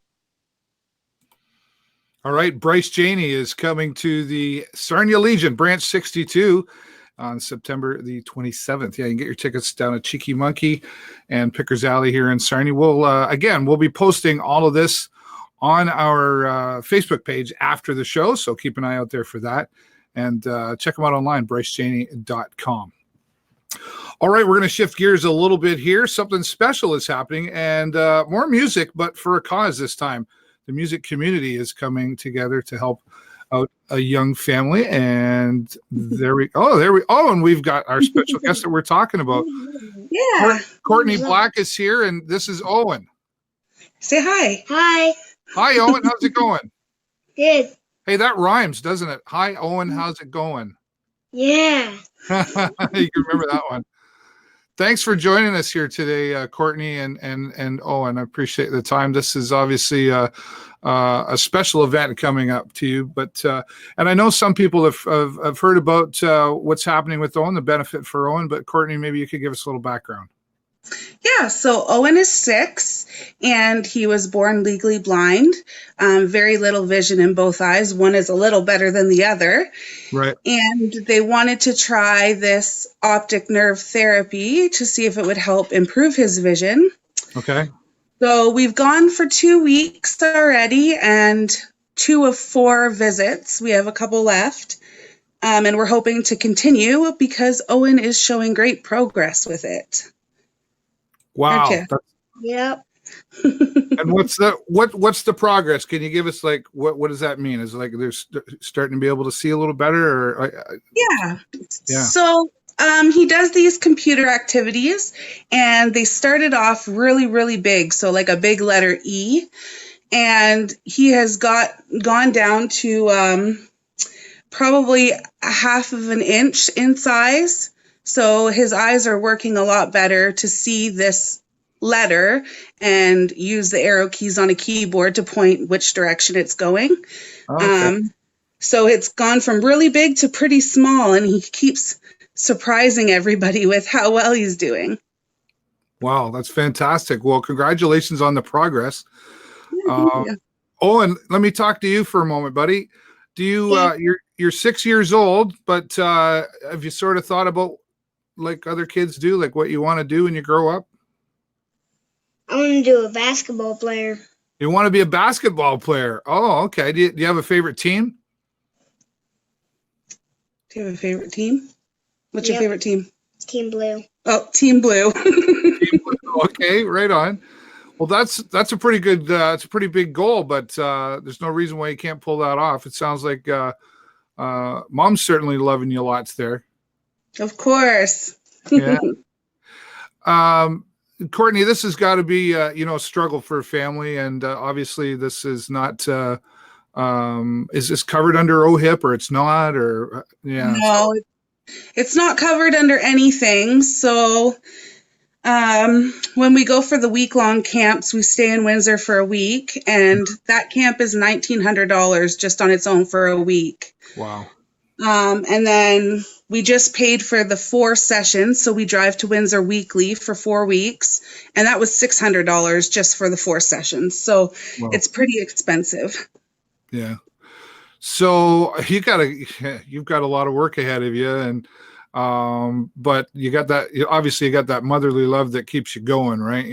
All right. Bryce Janey is coming to the Sarnia Legion, Branch 62, on September the 27th. Yeah, you can get your tickets down at Cheeky Monkey and Pickers Alley here in Sarnia. We'll be posting all of this on our Facebook page after the show, so keep an eye out there for that. And check them out online, BryceJaney.com. All right, we're going to shift gears a little bit here. Something special is happening, and more music, but for a cause this time. The music community is coming together to help out a young family, and and we've got our special guest that we're talking about. Yeah. Courtney Black is here, and this is Owen. Say hi. Hi. Hi, Owen. How's it going? Good. Hey, that rhymes, doesn't it? Hi, Owen. How's it going? Yeah. You can remember that one. Thanks for joining us here today, Courtney and Owen. I appreciate the time. This is obviously a special event coming up to you, but and I know some people have heard about what's happening with Owen, the benefit for Owen. But Courtney, maybe you could give us a little background. Yeah, so Owen is 6, and he was born legally blind, very little vision in both eyes. One is a little better than the other. Right. And they wanted to try this optic nerve therapy to see if it would help improve his vision. Okay. So we've gone for 2 weeks already, and 2 of 4 visits. We have a couple left, and we're hoping to continue because Owen is showing great progress with it. Wow. Okay. Yep. And what's the progress? Can you give us like what does that mean? Is it like they're starting to be able to see a little better, or Yeah. Yeah. So he does these computer activities, and they started off really, really big. So like a big letter E, and he has gone down to probably a half of an inch in size. So his eyes are working a lot better to see this letter and use the arrow keys on a keyboard to point which direction it's going. Okay. So it's gone from really big to pretty small, and he keeps surprising everybody with how well he's doing. Wow, that's fantastic. Well, congratulations on the progress. Yeah. Owen, let me talk to you for a moment, buddy. Do you Yeah. you're 6 years old, but have you sort of thought about like other kids do, like what you want to do when you grow up? I want to do a basketball player. You want to be a basketball player. Oh, okay. Do you have a favorite team? Do you have a favorite team? What's your Yep. favorite team? Team Blue. Oh, Team Blue. Okay, right on. Well, that's a pretty good it's a pretty big goal, but there's no reason why you can't pull that off. It sounds like Mom's certainly loving you lots there. Of course. Yeah. Courtney, this has got to be a struggle for a family, and obviously this is not is this covered under OHIP or it's not, or yeah. No, it's not covered under anything. So when we go for the week-long camps, we stay in Windsor for a week, and that camp is $1,900 just on its own for a week. Wow. And then we just paid for the 4 sessions, so we drive to Windsor weekly for 4 weeks, and that was $600 just for the 4 sessions. So Wow. it's pretty expensive. Yeah. So you've got a lot of work ahead of you, and but you got that. Obviously, you got that motherly love that keeps you going, right?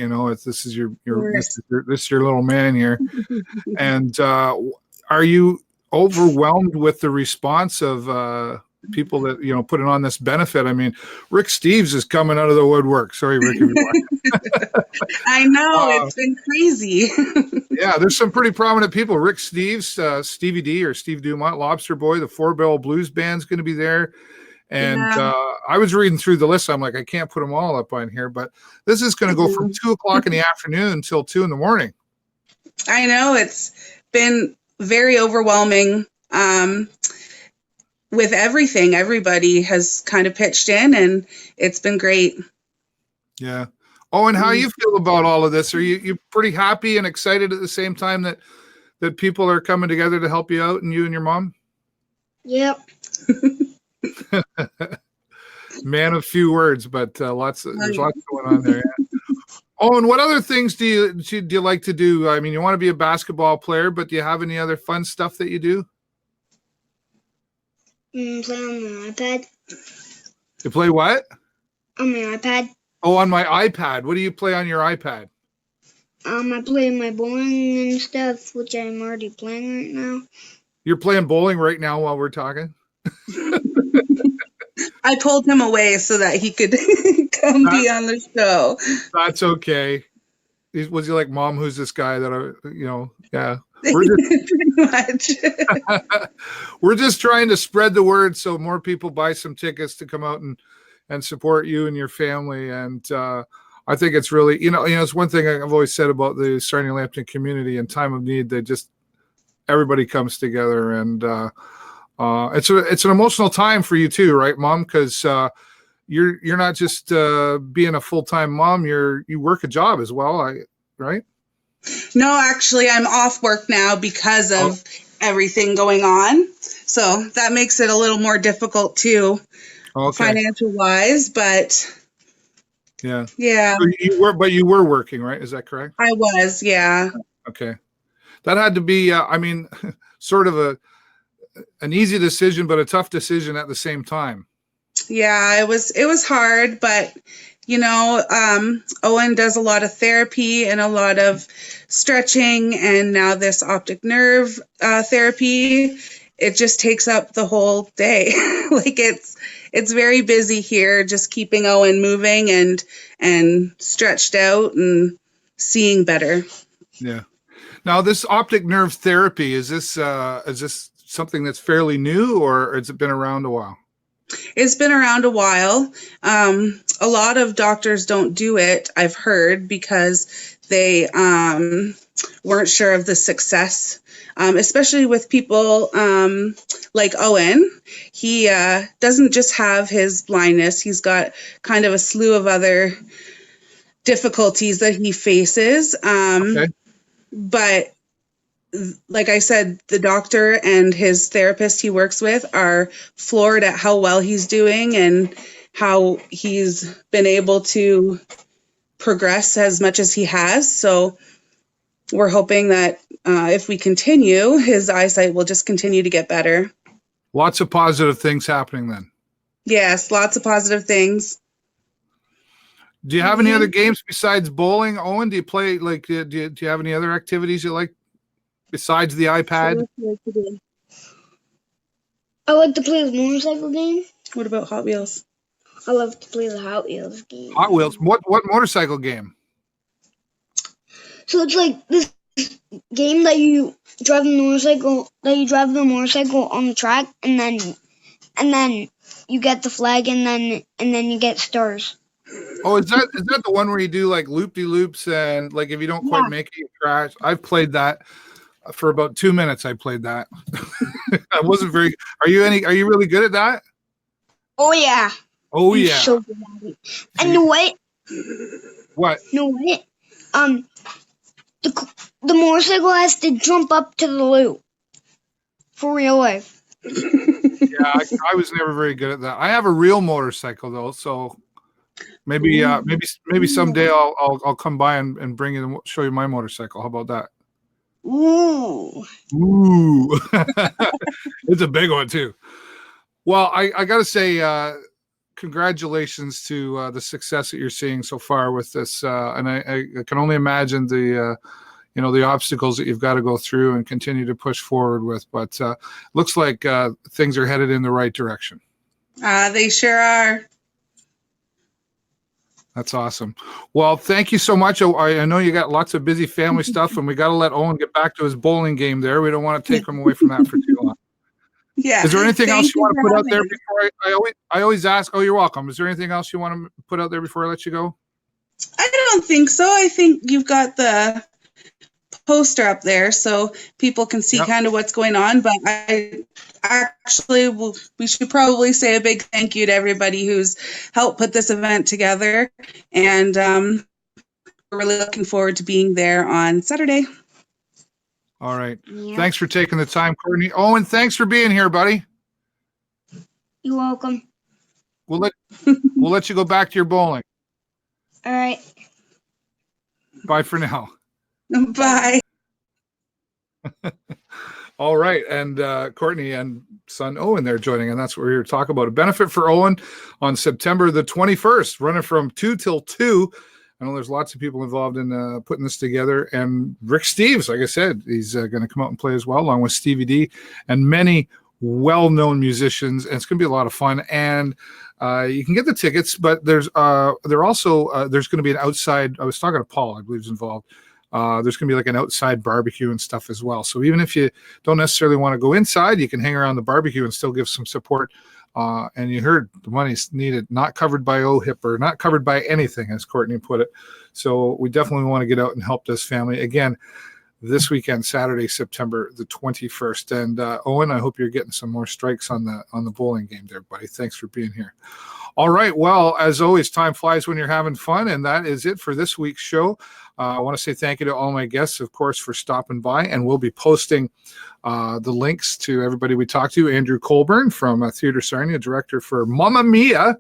This is your little man here, and are you overwhelmed with the response of people that putting on this benefit? I mean, Rick Steves is coming out of the woodwork. Sorry, Rick. I know, it's been crazy. Yeah, there's some pretty prominent people. Rick Steves, Stevie D or Steve Dumont, Lobster Boy, the 4-Barrel Blues Band's going to be there. And Yeah. I was reading through the list. I'm like, I can't put them all up on here, but this is going to go from 2:00 in the afternoon until 2 in the morning. I know, it's been very overwhelming with everything. Everybody has kind of pitched in, and it's been great. Yeah. Oh, and how you feel about all of this? Are you pretty happy and excited at the same time that people are coming together to help you out, and you and your mom? Yep. Man of few words, but there's lots going on there. Yeah. Oh, and what other things do you like to do? I mean, you want to be a basketball player, but do you have any other fun stuff that you do? Play on my iPad. You play what? On my iPad. Oh, on my iPad. What do you play on your iPad? I play my bowling and stuff, which I'm already playing right now. You're playing bowling right now while we're talking? I pulled him away so that he could come be on the show. That's okay. Was he like, Mom, who's this guy that yeah. Pretty much. We're just trying to spread the word so more people buy some tickets to come out and support you and your family. And I think it's really, it's one thing I've always said about the Sarnia Lambton community. In time of need, everybody comes together, and it's an emotional time for you too, right, Mom? Because you're not just being a full-time mom, you work a job as well, right? No, actually, I'm off work now because of everything going on. So that makes it a little more difficult too, financial wise. But yeah. So you were working, right? Is that correct? I was, yeah. Okay, that had to be, I mean, sort of an easy decision, but a tough decision at the same time. Yeah, it was hard, but Owen does a lot of therapy and a lot of stretching, and now this optic nerve therapy. It just takes up the whole day. Like it's very busy here, just keeping Owen moving and stretched out and seeing better. Yeah. Now, this optic nerve therapy, is this something that's fairly new, or has it been around a while? It's been around a while. A lot of doctors don't do it, I've heard, because they weren't sure of the success, especially with people like Owen. He doesn't just have his blindness. He's got kind of a slew of other difficulties that he faces. But like I said, the doctor and his therapist he works with are floored at how well he's doing and how he's been able to progress as much as he has. So we're hoping that if we continue, his eyesight will just continue to get better. Lots of positive things happening then. Yes, lots of positive things. Do you have any other games besides bowling, Owen? Do you play, like, do you have any other activities you like besides the iPad? I like to play the motorcycle game. What about Hot Wheels? I love to play the Hot Wheels game. Hot Wheels? What motorcycle game? So it's like this game that you drive the motorcycle on the track, and then you get the flag, and then you get stars. Oh, is that the one where you do like loop-de-loops, and like if you don't quite make it, you crash? I've played that for about 2 minutes. I played that. I wasn't very. Are you really good at that? Oh yeah. Oh I'm yeah. so good at it. And know what? What? Know what? The motorcycle has to jump up to the loop for real life. Yeah, I was never very good at that. I have a real motorcycle though, so maybe someday I'll come by and bring you and show you my motorcycle. How about that? Ooh. It's a big one too. Well, I gotta say, congratulations to the success that you're seeing so far with this, and I can only imagine the obstacles that you've got to go through and continue to push forward with. But looks like things are headed in the right direction. They sure are. That's awesome. Well, thank you so much. I know you got lots of busy family stuff, and we got to let Owen get back to his bowling game there. We don't want to take him away from that for too long. Yeah. Is there anything else you want to put out there before I always ask? Oh, you're welcome. Is there anything else you want to put out there before I let you go? I don't think so. I think you've got the poster up there so people can see kind of what's going on. But we should probably say a big thank you to everybody who's helped put this event together. And we're really looking forward to being there on Saturday. All right. Yeah. Thanks for taking the time, Courtney. Owen, thanks for being here, buddy. You're welcome. We'll let you go back to your bowling. All right. Bye for now. Bye. All right. And Courtney and son Owen there joining, and that's what we're here to talk about. A benefit for Owen on September the 21st, running from 2 till 2. I know there's lots of people involved in putting this together. And Rick Steves, like I said, he's going to come out and play as well, along with Stevie D and many well-known musicians. And it's going to be a lot of fun. And you can get the tickets, but there's going to be an outside. I was talking to Paul, I believe, is involved. There's going to be like an outside barbecue and stuff as well. So even if you don't necessarily want to go inside, you can hang around the barbecue and still give some support. And you heard the money's needed, not covered by OHIP or not covered by anything, as Courtney put it. So we definitely want to get out and help this family. Again, this weekend, Saturday, September the 21st. And Owen, I hope you're getting some more strikes on the bowling game there, buddy. Thanks for being here. All right. Well, as always, time flies when you're having fun, and that is it for this week's show. I want to say thank you to all my guests, of course, for stopping by, and we'll be posting the links to everybody we talked to. Andrew Colborne from Theatre Sarnia, director for Mamma Mia.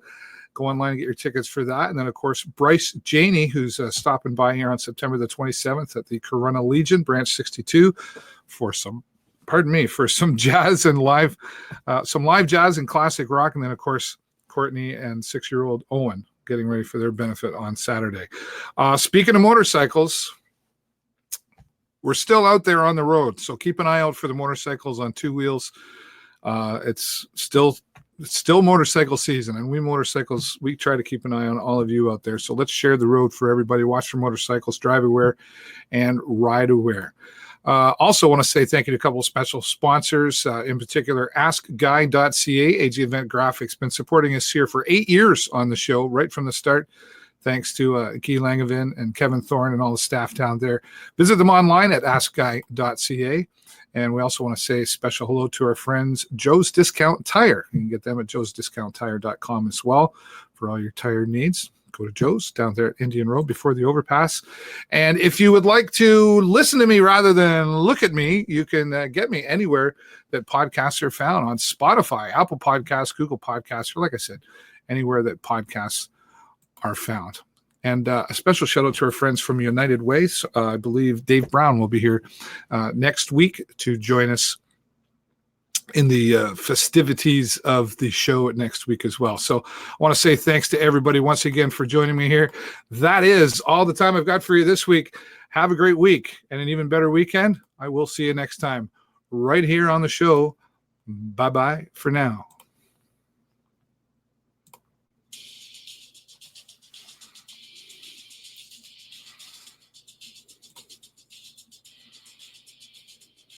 Go online and get your tickets for that. And then, of course, Bryce Janey, who's stopping by here on September the 27th at the Corunna Legion, Branch 62, for some jazz and live jazz and classic rock. And then, of course, Courtney and 6-year-old Owen getting ready for their benefit on Saturday. Speaking of motorcycles, we're still out there on the road, so keep an eye out for the motorcycles on two wheels. It's still motorcycle season, and we try to keep an eye on all of you out there. So let's share the road for everybody. Watch for motorcycles, drive aware, and ride aware. Also want to say thank you to a couple of special sponsors, in particular AskGuy.ca. AG Event Graphics, been supporting us here for 8 years on the show, right from the start. Thanks to Guy Langevin and Kevin Thorne and all the staff down there. Visit them online at AskGuy.ca. And we also want to say a special hello to our friends, Joe's Discount Tire. You can get them at joesdiscounttire.com as well for all your tire needs. Go to Joe's down there at Indian Road before the overpass. And if you would like to listen to me rather than look at me, you can get me anywhere that podcasts are found, on Spotify, Apple Podcasts, Google Podcasts, or like I said, anywhere that podcasts are found. And a special shout out to our friends from United Ways. I believe Dave Brown will be here next week to join us in the festivities of the show next week as well. So I want to say thanks to everybody once again for joining me here. That is all the time I've got for you this week. Have a great week and an even better weekend. I will see you next time right here on the show. Bye-bye for now.